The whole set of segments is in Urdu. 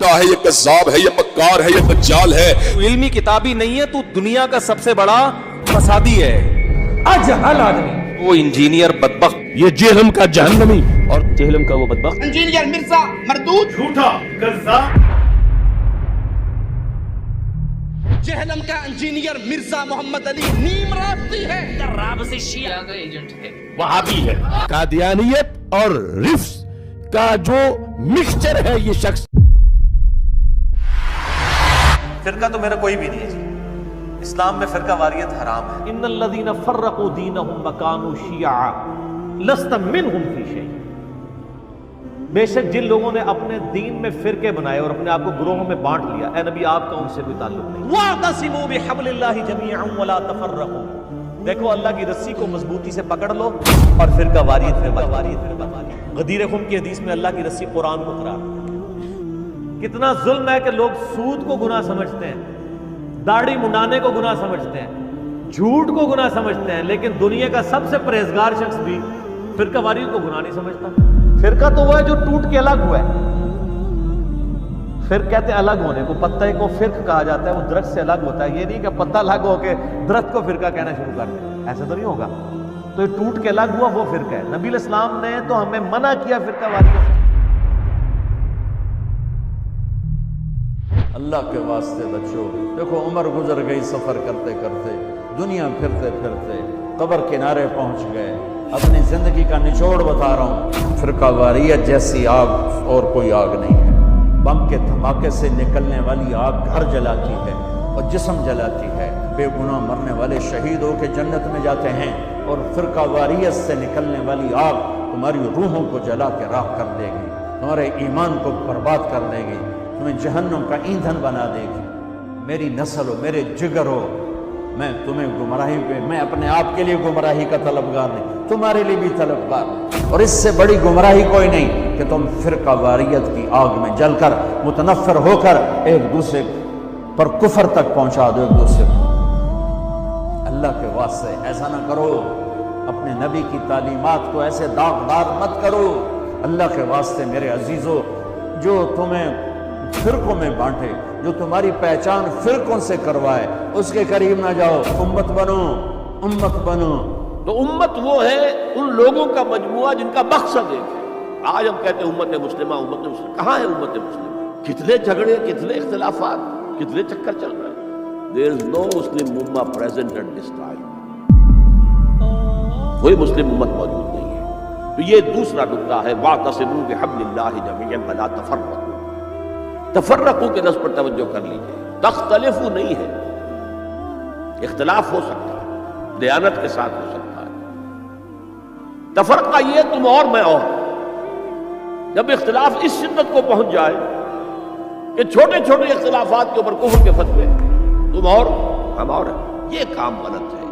زندہ ہے، یہ کذاب ہے، یہ مکار ہے، یہ دجال ہے. علمی کتابی نہیں ہے تو دنیا کا سب سے بڑا فسادی ہے. اجہل آدمی، وہ انجینئر بدبخت، یہ جہلم کا جہنمی اور جہلم کا وہ بدبخت. انجینئر مرزا مردود، جھوٹا کذاب. جہلم کا انجینئر مرزا محمد علی نیم راستی ہے. راب سے شیعہ کا ایجنٹ ہے، وہابی ہے. قادیانیت اور رفس کا جو مکسچر ہے یہ شخص. فرقہ تو میرا کوئی بھی نہیں ہے جی. اسلام میں فرقہ واریت حرام ہے. ان الذين فرقوا دينهم وكانوا شيعا لست منهم في شيء. بے شک جن لوگوں نے اپنے دین میں فرقے بنائے اور اپنے آپ کو گروہوں میں بانٹ لیا، اے نبی آپ کا ان سے کوئی تعلق نہیں. واعتصموا بحبل اللہ جميعا ولا تفرقوا. دیکھو اللہ کی رسی کو مضبوطی سے پکڑ لو اور فرقہ واریت میں مت پڑو. غدیر خم کی حدیث میں اللہ کی رسی قرآن کو قرار دیا. کتنا ظلم ہے کہ لوگ سود کو گناہ سمجھتے ہیں، داڑھی منڈانے کو گناہ سمجھتے ہیں، جھوٹ کو گناہ سمجھتے ہیں، لیکن دنیا کا سب سے پرہیزگار شخص بھی فرقہ واریت کو گناہ نہیں سمجھتا. فرقہ تو وہ ہے جو ٹوٹ کے الگ ہوا ہے. فرق کہتے ہیں الگ ہونے کو. پتے کو فرق کہا جاتا ہے، وہ درخت سے الگ ہوتا ہے. یہ نہیں کہ پتا الگ ہو کے درخت کو فرقہ کہنا شروع کر دیں، ایسا تو نہیں ہوگا. تو یہ ٹوٹ کے الگ ہوا وہ فرقہ ہے. نبی علیہ السلام نے تو ہمیں منع کیا فرقہ واریت سے. اللہ کے واسطے بچو. دیکھو عمر گزر گئی سفر کرتے کرتے، دنیا پھرتے پھرتے قبر کنارے پہنچ گئے. اپنی زندگی کا نچوڑ بتا رہا ہوں. فرقہ واریت جیسی آگ اور کوئی آگ نہیں ہے. بم کے دھماکے سے نکلنے والی آگ گھر جلاتی ہے اور جسم جلاتی ہے. بے گناہ مرنے والے شہید ہو کے جنت میں جاتے ہیں، اور فرقہ واریت سے نکلنے والی آگ تمہاری روحوں کو جلا کے راکھ کر دے گی، تمہارے ایمان کو برباد کر دے گی، تمہیں جہنم کا ایندھن بنا دے گی. میری نسل ہو، میرے جگر ہو، میں تمہیں گمراہی پہ، میں اپنے آپ کے لیے گمراہی کا طلبگار نہیں، تمہارے لیے بھی طلبگار. اور اس سے بڑی گمراہی کوئی نہیں کہ تم فرقہ واریت کی آگ میں جل کر متنفر ہو کر ایک دوسرے پر کفر تک پہنچا دو ایک دوسرے کو. اللہ کے واسطے ایسا نہ کرو. اپنے نبی کی تعلیمات کو ایسے داغدار مت کرو. اللہ کے واسطے میرے عزیزو، جو تمہیں فرقوں میں بانٹے، جو تمہاری پہچان فرقوں سے کروائے، اس کے قریب نہ جاؤ. امت بنو، امت بنو. تو امت وہ ہے ان لوگوں کا مجموعہ جن کا مقصد ایک ہے. آج ہم کہتے ہیں امت مسلمہ، امت مسلمہ. کہاں ہے امت مسلمہ؟ کتنے جھگڑے، کتنے اختلافات، کتنے چکر چل رہے ہیں. There is no Muslim ummah present at this time. کوئی مسلم امت موجود نہیں ہے. تو یہ دوسرا نکتہ ہے، واعتصموا بحبل اللہ جميعا ولا تفرقوا. تفرقوا کے لفظ پر توجہ کر لیجیے. تختلفوا نہیں ہے، اختلاف ہو سکتا ہے، دیانت کے ساتھ ہو سکتا ہے. تفرقہ یہ تم اور میں اور. جب اختلاف اس شدت کو پہنچ جائے کہ چھوٹے چھوٹے اختلافات کے اوپر کفر کے فتوے، تم اور ہم اور ہیں، یہ کام غلط ہے.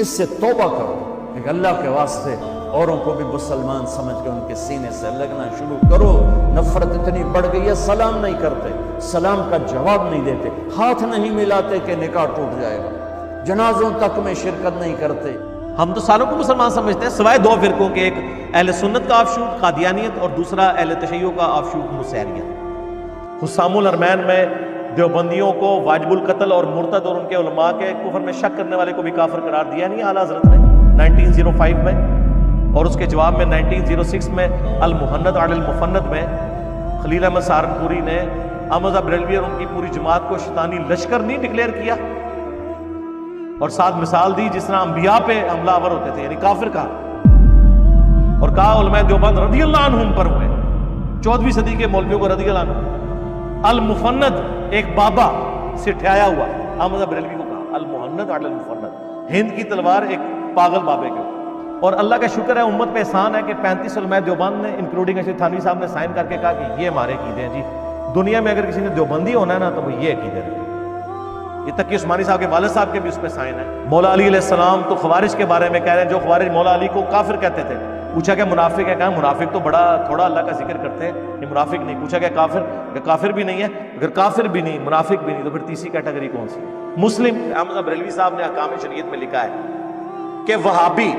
اس سے توبہ کرو کہ اللہ کے واسطے اوروں کو بھی مسلمان سمجھ کے ان کے سینے سے لگنا شروع کرو. نفرت اتنی بڑھ گئی ہے، سلام نہیں کرتے، سلام کا جواب نہیں دیتے، ہاتھ نہیں ملاتے کہ نکاح ٹوٹ جائے گا، جنازوں تک میں شرکت نہیں کرتے. ہم تو ساروں کو مسلمان سمجھتے ہیں سوائے دو فرقوں کے، ایک اہل سنت کا آفشوٹ قادیانیت اور دوسرا اہل تشیع کا آفشوٹ نصیریت. حسام الحرمین میں دیوبندیوں کو واجب القتل اور مرتد اور ان کے علماء کے کفر میں شک کرنے والے کو بھی کافر قرار دیا نہیں اعلیٰ حضرت نے 1905 میں. اور اس کے جواب میں 1906 میں المحند علی المفند میں خلیل احمد سہارنپوری نے احمد بریلوی اور ان کی پوری جماعت کو شیطانی لشکر نہیں ڈکلیئر کیا، اور ساتھ مثال دی جس طرح انبیاء پہ حملہ آور ہوتے تھے، یعنی کافر کہا. اور کہا علماء دیوبند رضی اللہ عنہم پر ہوئے، 14ویں صدی کے مولویوں کو رضی اللہ عنہ. المفند ایک بابا سے ٹھہرایا ہوا، احمد بریلوی کو کہا المحند علی المفند، ہند کی تلوار ایک پاگل بابے کے. اور اللہ کا شکر ہے، امت پہ احسان ہے کہ 35 علماء دیوبند نے انکلوڈنگ اشرف تھانوی صاحب نے سائن کر کے کہا کہ یہ ہمارے عقیدے ہیں جی. دنیا میں اگر کسی نے دیوبندی ہونا ہے نا تو وہ یہ عقیدے رکھے. یہ تک کہ عثمانی صاحب کے والد صاحب کے بھی اس پہ سائن ہے. مولا علی علیہ السلام تو خوارج کے بارے میں کہہ رہے ہیں، جو خوارج مولا علی کو کافر کہتے تھے. پوچھا کہ منافق ہے، کہا منافق تو بڑا تھوڑا اللہ کا ذکر کرتے ہیں، یہ منافق نہیں. پوچھا کہ کافر، کہ کافر بھی نہیں ہے. اگر کافر بھی نہیں، منافق بھی نہیں، تو پھر تیسری کیٹیگری کون سی؟ مسلم. احمد بریلوی صاحب نے احکام شریعت میں لکھا ہے کہ وہابی،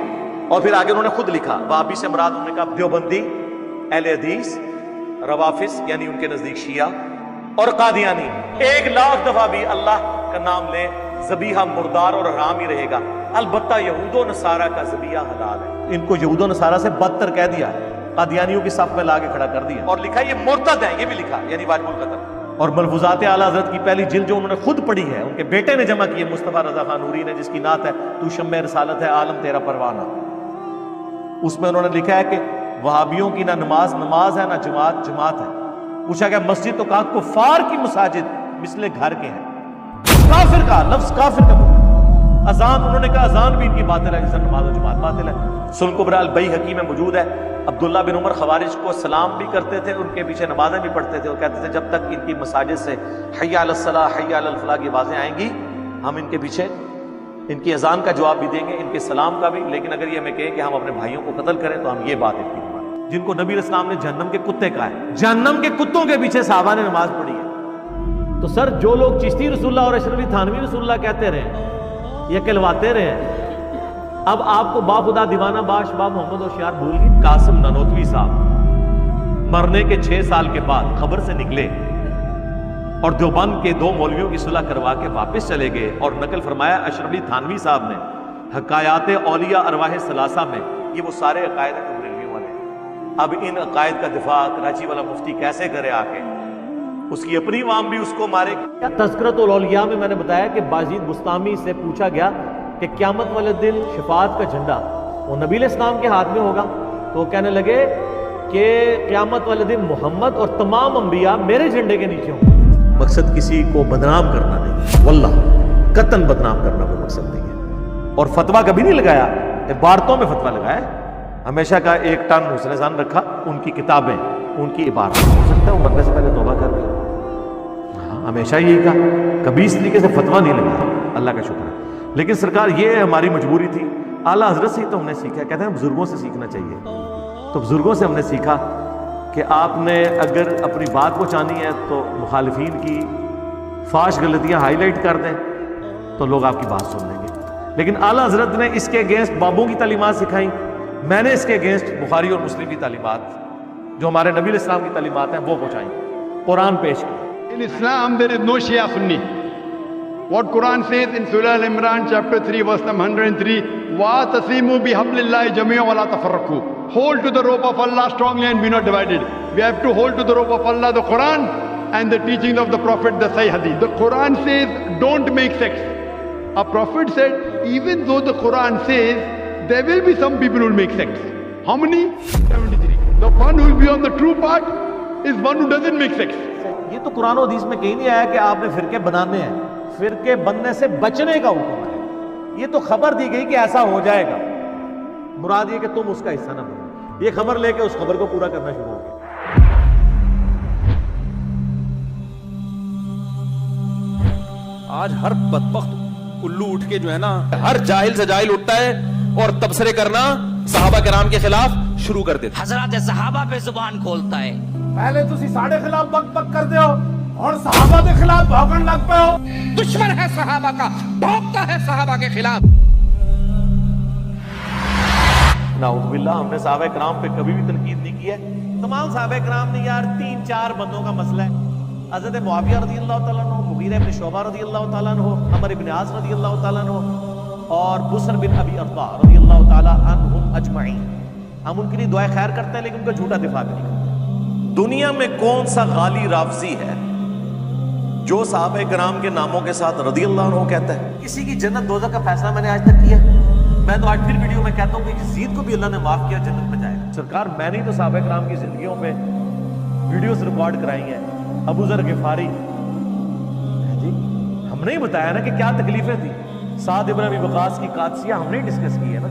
اور پھر آگے انہوں نے خود لکھا وہابی سے مراد انہوں نے کہا دیوبندی، اہل حدیث، روافظ یعنی ان کے نزدیک شیعہ، اور قادیانی 1,00,000 دفعہ بھی اللہ کا نام لے ذبیحہ مردار اور حرام ہی رہے گا. البتہ یہود و نصارہ کا ذبیحہ حلال ہے. ان کو یہود و نصارہ سے بدتر کہہ دیا, قادیانیوں کی صف میں لا کے کھڑا کر دیا, اور لکھا یہ مرتد ہیں, یہ بھی لکھا, یعنی واجب القتل. اور ملفوظات اعلیٰ حضرت کی پہلی جلد جو انہوں نے خود پڑھی ہے, ان کے بیٹے نے جمع کی ہے, مصطفیٰ رضا خان نوری نے, جس کی نعت ہے تو شمع رسالت ہے عالم تیرا پروانہ. اس میں انہوں نے لکھا ہے کہ وہابیوں کی نہ نماز نماز ہے, نہ جماعت جماعت ہے. پوچھا گیا مسجد تو کہا کفار کی مساجد مثل گھر کے ہیں. کافر کا لفظ, کافر کا. اذان انہوں نے کہا اذان بھی ان کی باطل ہے, جیسا نماز و جماعت باطل ہے. سنن کبری البیہقی میں موجود ہے, عبداللہ بن عمر خوارج کو سلام بھی کرتے تھے, ان کے پیچھے نمازیں بھی پڑھتے تھے, اور کہتے تھے جب تک ان کی مساجد سے حی علی الصلاۃ حی علی الفلاح کی آوازیں آئیں گی ہم ان کے پیچھے ان کی اذان کا جواب بھی دیں گے, ان کے سلام کا بھی. لیکن اگر یہ ہمیں کہیں کہ ہم اپنے بھائیوں کو قتل کریں تو ہم یہ بات ان کی مانیں. جن کو نبی علیہ السلام نے جہنم کے کتے کہا ہے, جہنم کے کتوں کے پیچھے صحابہ نے نماز پڑھی ہے. تو سر جو لوگ چشتی رسول اللہ اور اشرفی تھانوی رسول اللہ کہتے رہے, یہ کہلواتے رہے, اب آپ کو باخدا دیوانہ باش باب محمد ہوشیار بھول گئی. قاسم نانوتوی صاحب مرنے کے 6 سال کے بعد خبر سے نکلے اور دیوبند کے 2 مولویوں کی صلح کروا کے واپس چلے گئے, اور نقل فرمایا اشرف علی تھانوی صاحب نے حکایات اولیاء ارواح ثلاثہ میں, یہ وہ سارے عقائد ہیں بریلویوں والے. اب ان عقائد کا دفاع کراچی والا مفتی کیسے کرے آ کے, اس کی اپنی عوام بھی اس کو مارے. کیا تذکرۃ الاولیاء میں نے بتایا کہ باجید بستامی سے پوچھا گیا کہ قیامت والے دن شفاعت کا جھنڈا وہ نبی علیہ السلام کے ہاتھ میں ہوگا, تو وہ کہنے لگے کہ قیامت والے دن محمد اور تمام انبیاء میرے جھنڈے کے نیچے ہوں. مقصد کسی کو بدنام کرنا نہیں, واللہ قطعاً بدنام کرنا کوئی مقصد نہیں ہے. اور فتویٰ کبھی نہیں لگایا, عبارتوں میں فتویٰ لگایا, ہمیشہ کا 1 ٹن حسن ظن رکھا. ان کی کتابیں, ان کی عبارت, ہو سکتا ہے وہ مرنے سے پہلے توبہ کر گئے, ہمیشہ یہی کہا, کبھی اس طریقے سے فتویٰ نہیں لگایا. اللہ کا شکر ہے. لیکن سرکار یہ ہماری مجبوری تھی, اعلیٰ حضرت سے ہی تو ہم نے سیکھا. کہتے ہیں بزرگوں سے سیکھنا چاہیے, تو بزرگوں سے ہم نے سیکھا کہ آپ نے اگر اپنی بات پہنچانی ہے تو مخالفین کی فاش غلطیاں ہائی لائٹ کر دیں تو لوگ آپ کی بات سن لیں گے. لیکن اعلیٰ حضرت نے اس کے اگینسٹ بابوں کی تعلیمات سکھائیں, میں نے اس کے اگینسٹ بخاری اور مسلم کی تعلیمات, جو ہمارے نبی علیہ السلام کی تعلیمات ہیں, وہ پہنچائیں, قرآن پیش کی. In Islam there is no Shia Sunni. What Quran says in Surah Al-Imran chapter 3 verse number 103, وَاتَصِمُوا بِحَبْلِ اللَّهِ جَمِيعًا وَلَا تَفَرَّقُوا. Hold to the rope of Allah strongly and be not divided. We have to hold to the rope of Allah, the Quran, and the teachings of the Prophet, the Sahih Hadith. The Quran says don't make sects. A Prophet said even though the Quran says there will be some people who will make sects. How many? 73. The one who will be on the true path is one who doesn't make sects. یہ تو قرآن و حدیث میں کہیں نہیں آیا کہ آپ نے فرقے بنانے ہیں, فرقے بننے سے بچنے کا حکم ہے. یہ تو خبر دی گئی کہ ایسا ہو جائے گا, مراد یہ کہ تم اس کا حصہ نہ بنو. یہ خبر لے کے اس خبر کو پورا کرنا شروع ہو گیا. آج ہر بدبخت الو اٹھ کے جو ہے نا, ہر جاہل سے جاہل اٹھتا ہے اور تبصرے کرنا صحابہ کرام کے خلاف شروع کر دیتا. حضرات صحابہ پہ زبان کھولتا ہے. پہلے تسی ساڑھے خلاف بک بک کر دے ہو اور صحابہ کے خلاف بھوکن لگ پے ہو. دشمن ہے صحابہ کا, بھوکتا ہے صحابہ کے خلاف. نعوذ باللہ, ہم نے صحابہ کرام پہ کبھی بھی تنقید نہیں کی ہے. تمام صحابہ کرام نے یار 3-4 بندوں کا مسئلہ ہے. حضرت معاویہ رضی اللہ تعالیٰ عنہ, مغیرہ بن شعبہ رضی اللہ تعالیٰ عنہ, عمر بن عاص رضی اللہ تعالیٰ عنہ, اور بسر بن ابی ارطاء رضی اللہ تعالیٰ عنہم اجمعین. ہم ان کے لیے دعائیں خیر کرتے ہیں لیکن ان کا جھوٹا دفاع بھی نہیں کرتے. دنیا میں کون سا غالی رافضی ہے جو صحابہ کرام کے ناموں کے ساتھ رضی اللہ عنہ کہتا ہے؟ کسی کی جنت دوزخ کا فیصلہ میں نے آج تک کیا؟ میں تو آج پھر ویڈیو میں کہتا ہوں کہ یزید کو بھی اللہ نے معاف کیا, جنت میں جائے. سرکار میں نے تو صحابہ کرام کی زندگیوں میں ویڈیوز ریکارڈ کرائی ہیں. ابو ذر غفاری جی, ہم نے ہی بتایا نا کہ کیا تکلیفیں تھیں. سعد ابن ابی وقاص کی قادسیہ ہم نے ڈسکس کی ہے نا.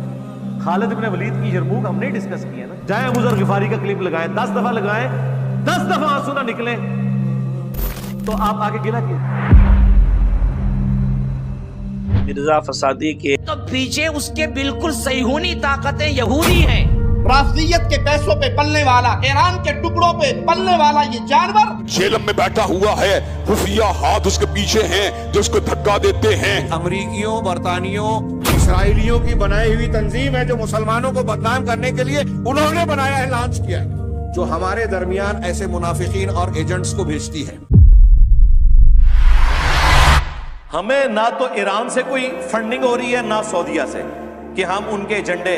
خالد ابن ولید کی یرموک ہم نے ڈسکس کی ہے نا. جائیں ابو ذر غفاری کا کلپ لگائیں, 10 دفعہ لگائیں, 10 دفعہ آنسو نہ نکلے تو آپ آگے گلا کیے. مرزا فسادی کے تو پیچھے اس کے بالکل صہیونی طاقتیں یہودی ہیں. رافضیت کے پیسوں پہ پلنے والا, ایران کے ٹکڑوں پہ پلنے والا یہ جانور جیلم میں بیٹھا ہوا ہے, خفیہ ہاتھ اس کے پیچھے ہیں جو اس کو دھکا دیتے ہیں. امریکیوں, برطانیوں, اسرائیلیوں کی بنائی ہوئی تنظیم ہے جو مسلمانوں کو بدنام کرنے کے لیے انہوں نے بنایا ہے, لانچ کیا ہے, جو ہمارے درمیان ایسے منافقین اور ایجنٹس کو بھیجتی ہے. ہمیں نہ تو ایران سے کوئی فنڈنگ ہو رہی ہے نہ سعودیہ سے کہ ہم ان کے ایجنڈے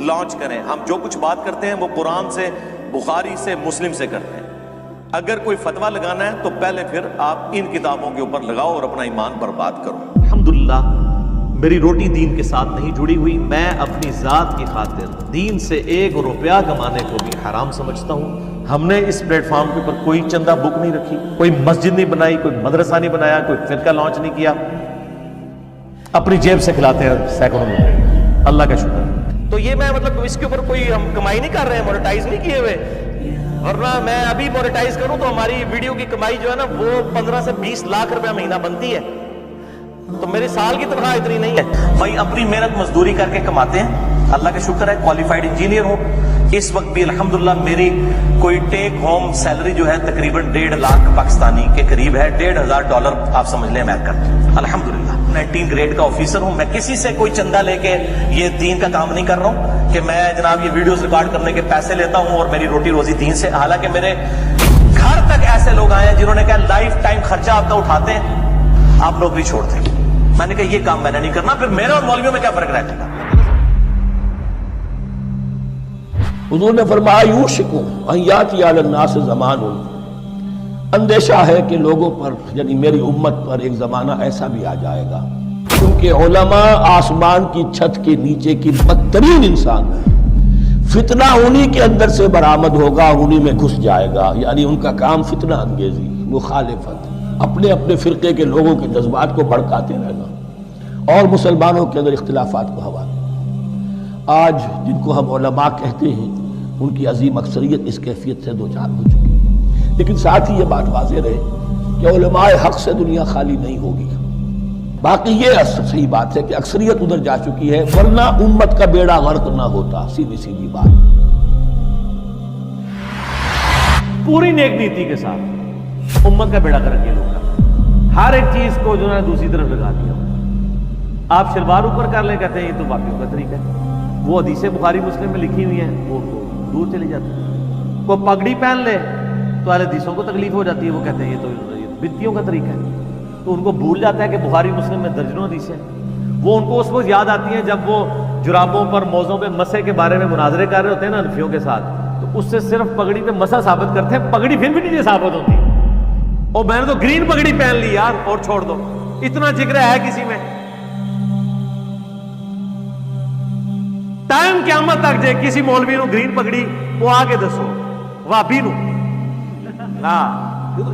لانچ کریں. ہم جو کچھ بات کرتے ہیں وہ قرآن سے، بخاری سے، مسلم سے کرتے ہیں. اگر کوئی فتویٰ لگانا ہے تو پہلے پھر آپ ان کتابوں کے اوپر لگاؤ اور اپنا ایمان برباد کرو. الحمدللہ میری روٹی دین کے ساتھ نہیں جڑی ہوئی. میں اپنی ذات کی خاطر دین سے 1 روپیہ کمانے کو بھی حرام سمجھتا ہوں. ہم نے اس پلیٹ فارم کے اوپر کوئی چندہ بک نہیں رکھی، کوئی مسجد نہیں بنائی، کوئی مدرسہ نہیں بنایا، کوئی فرقہ لانچ نہیں کیا. اپنی جیب سے کھلاتے ہیں سینکڑوں لوگ، اللہ کا شکر. تو یہ میں مطلب اس کے اوپر کوئی ہم کمائی نہیں کر رہے ہیں، مونیٹائز نہیں کیے ہوئے. ورنہ میں ابھی مونیٹائز کروں تو ہماری ویڈیو کی کمائی جو ہے نا وہ 15 سے 20 لاکھ روپے مہینہ بنتی ہے. تو میری سال کی تنخواہ اتنی نہیں ہے. بھائی اپنی محنت مزدوری کر کے کماتے ہیں، اللہ کا شکر ہے کوالیفائڈ انجینئر ہوں. اس وقت بھی الحمدللہ میری کوئی ٹیک ہوم سیلری جو ہے تقریباً 1.5 لاکھ پاکستانی کے قریب ہے. $1,500 آپ سمجھ لیں میں کرتا ہوں الحمدللہ. 19 گریڈ کا آفیسر ہوں. میں کسی سے کوئی چندہ لے کے یہ دین کا کام نہیں کر رہا ہوں کہ میں جناب یہ ویڈیوز ریکارڈ کرنے کے پیسے لیتا ہوں اور میری روٹی روزی دین سے. حالانکہ میرے گھر تک ایسے لوگ آئے ہیں جنہوں نے کہا لائف ٹائم خرچہ آپ کا اٹھاتے ہیں، آپ لوگ بھی چھوڑتے ہیں. میں نے کہا یہ کام میں نے نہیں کرنا. پھر میرے اور مولویوں میں کیا فرق رہ جائے گا؟ حضور نے فرمایا یوشک ان یاتی علی الناس زمان، اندیشہ ہے کہ لوگوں پر یعنی میری امت پر ایک زمانہ ایسا بھی آ جائے گا کیونکہ علماء آسمان کی چھت کے نیچے کی بدترین انسان ہیں. فتنہ انہی کے اندر سے برآمد ہوگا، انہی میں گھس جائے گا. یعنی ان کا کام فتنہ انگیزی، مخالفت، اپنے اپنے فرقے کے لوگوں کے جذبات کو بھڑکاتے رہنا اور مسلمانوں کے اندر اختلافات کو ہوا. آج جن کو ہم علماء کہتے ہیں ان کی عظیم اکثریت اس کیفیت سے دوچار ہو چکی ہے. لیکن ساتھ ہی یہ بات واضح رہے کہ علماء حق سے دنیا خالی نہیں ہوگی. باقی یہ صحیح بات ہے کہ اکثریت ادھر جا چکی ہے، ورنہ امت کا بیڑا غرق نہ ہوتا. سیدھی بات. پوری نیک نیتی کے ساتھ امت کا بیڑا غرق یہ لوگ کرتے، ہر ایک چیز کو جو ہے دوسری طرف لگا دیا. آپ شلوار اوپر کر لیں کہتے ہیں یہ تو باقیوں کا طریقہ ہے. وہ حدیثیں بخاری مسلم میں لکھی ہوئی ہیں وہ دور چلی جاتی ہے. کوئی پگڑی پہن لے تو اہل حدیثوں کو تکلیف ہو جاتی ہے، وہ کہتے ہیں یہ تو بدتیوں کا طریقہ ہے. تو ان کو بھول جاتا ہے کہ بخاری مسلم میں درجنوں حدیثیں. وہ ان کو اس وقت یاد آتی ہیں جب وہ جرابوں پر موزوں پہ مسح کے بارے میں مناظرے کر رہے ہوتے ہیں نا حنفیوں کے ساتھ، تو اس سے صرف پگڑی پہ مسح ثابت کرتے ہیں، پگڑی پھر بھی نہیں ثابت ہوتی. اور میں نے تو گرین پگڑی پہن لی یار اور چھوڑ دو. اتنا جگر ہے کسی میں؟ ٹائم قیامت تک جے کسی مولوی نو گرین پگڑی وہ آگے دسو وابی نو نا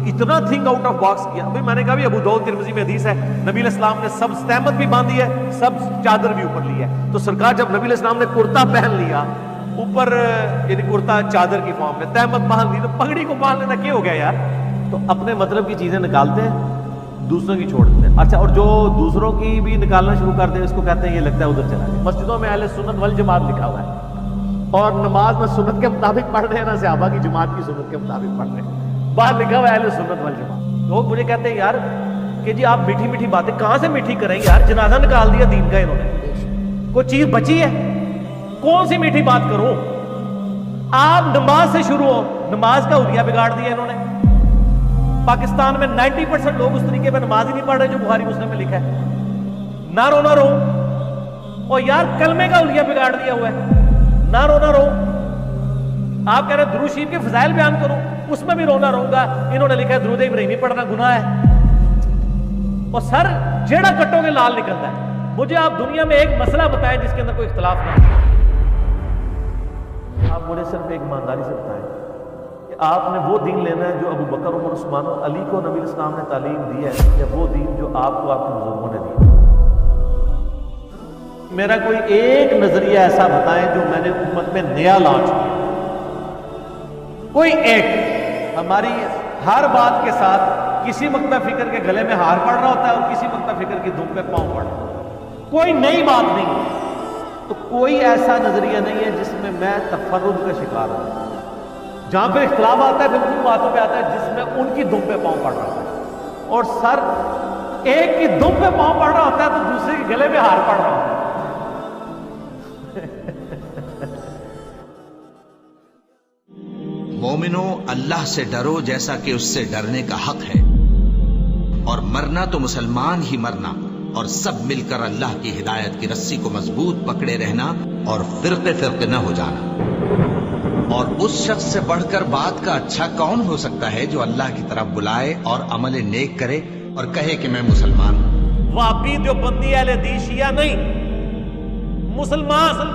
اتنا تھنک آؤٹ آف باکس کیا. ابھی میں نے کہا بھی ابو داؤد ترمذی میں حدیث ہے نبی علیہ السلام نے سب تہمت بھی باندھی ہے، سب چادر بھی اوپر لی ہے. تو سرکار جب نبی علیہ السلام نے کرتا پہن لیا اوپر یعنی کرتا چادر کی فارم میں تہمت باندھ لی، تو پگڑی کو باندھ لینا کیا ہو گیا یار؟ تو اپنے مطلب کی چیزیں نکالتے ہیں دوسروں کی چھوڑ دیتے ہیں. اچھا اور جو دوسروں کی بھی نکالنا شروع کرتے ہیں اس کو کہتے ہیں یہ لگتا ہے ادھر چلا جائے. مسجدوں میں اہل سنت والجماعت لکھا ہوا ہے اور نماز میں سنت کے مطابق پڑھ رہے ہیں، نہ صحابہ کی جماعت کی سنت کے مطابق پڑھ رہے ہیں. باہر لکھا ہوا ہے اہل سنت والجماعت. لوگ مجھے کہتے ہیں یار کہ جی آپ میٹھی میٹھی باتیں کہاں سے میٹھی کریں یار؟ جنازہ نکال دیا دین کا انہوں نے، کوئی چیز بچی ہے؟ کون سی میٹھی بات کروں؟ آپ نماز سے شروع ہو، نماز کا حلیہ بگاڑ دیا انہوں نے. پاکستان میں 90% لوگ اس طریقے پہ نماز ہی نہیں پڑھ رہے جو بخاری مسلم میں لکھا ہے. نہ رو نہ رو، اور یار کلمے کا حلیہ بگاڑ دیا ہوا ہے. نہ رو نہ رو. آپ کہہ رہے درود شریف کے فضائل بیان کروں، اس میں بھی رونا رہوں گا. انہوں نے لکھا ہے درود ابراہیمی پڑھنا گناہ ہے. اور سر جیڑا کٹو گے لال نکلتا ہے. مجھے آپ دنیا میں ایک مسئلہ بتائیں جس کے اندر کوئی اختلاف نہ ہو. آپ مجھے صرف ایک ایمانداری سے بتائیں کہ آپ نے وہ دین لینا ہے جو ابو بکر عمر عثمان اور علی کو نبی الاسلام نے تعلیم دی ہے، یا وہ دین جو آپ کو آپ کے بزرگوں نے دی؟ میرا کوئی ایک نظریہ ایسا بتائیں جو میں نے امت میں نیا لانچ کیا. کوئی ایک. ہماری ہر بات کے ساتھ کسی مکتب فکر کے گلے میں ہار پڑ رہا ہوتا ہے اور کسی مکتب فکر کی دھوپ پہ پاؤں پڑ رہا ہوتا ہے. کوئی نئی بات نہیں. تو کوئی ایسا نظریہ نہیں ہے جس میں میں تفرد کا شکار ہوں. جہاں پہ اختلاف آتا ہے پھر ان باتوں پہ آتا ہے جس میں ان کی دم پہ پاؤں پڑ رہا ہوتا ہے. اور سر ایک کی دم پہ پاؤں پڑ رہا ہوتا ہے تو دوسرے کے گلے میں ہار پڑ رہا ہوتا ہے. مومنو اللہ سے ڈرو جیسا کہ اس سے ڈرنے کا حق ہے، اور مرنا تو مسلمان ہی مرنا، اور سب مل کر اللہ کی ہدایت کی رسی کو مضبوط پکڑے رہنا اور فرقے فرقے نہ ہو جانا۔ اور اس شخص سے بڑھ کر بات کا اچھا کون ہو سکتا ہے جو اللہ کی طرف بلائے اور عمل نیک کرے اور کہے کہ میں مسلمان ہوں۔ وہابی دیوبندی اہل حدیث شیعہ نہیں، مسلمان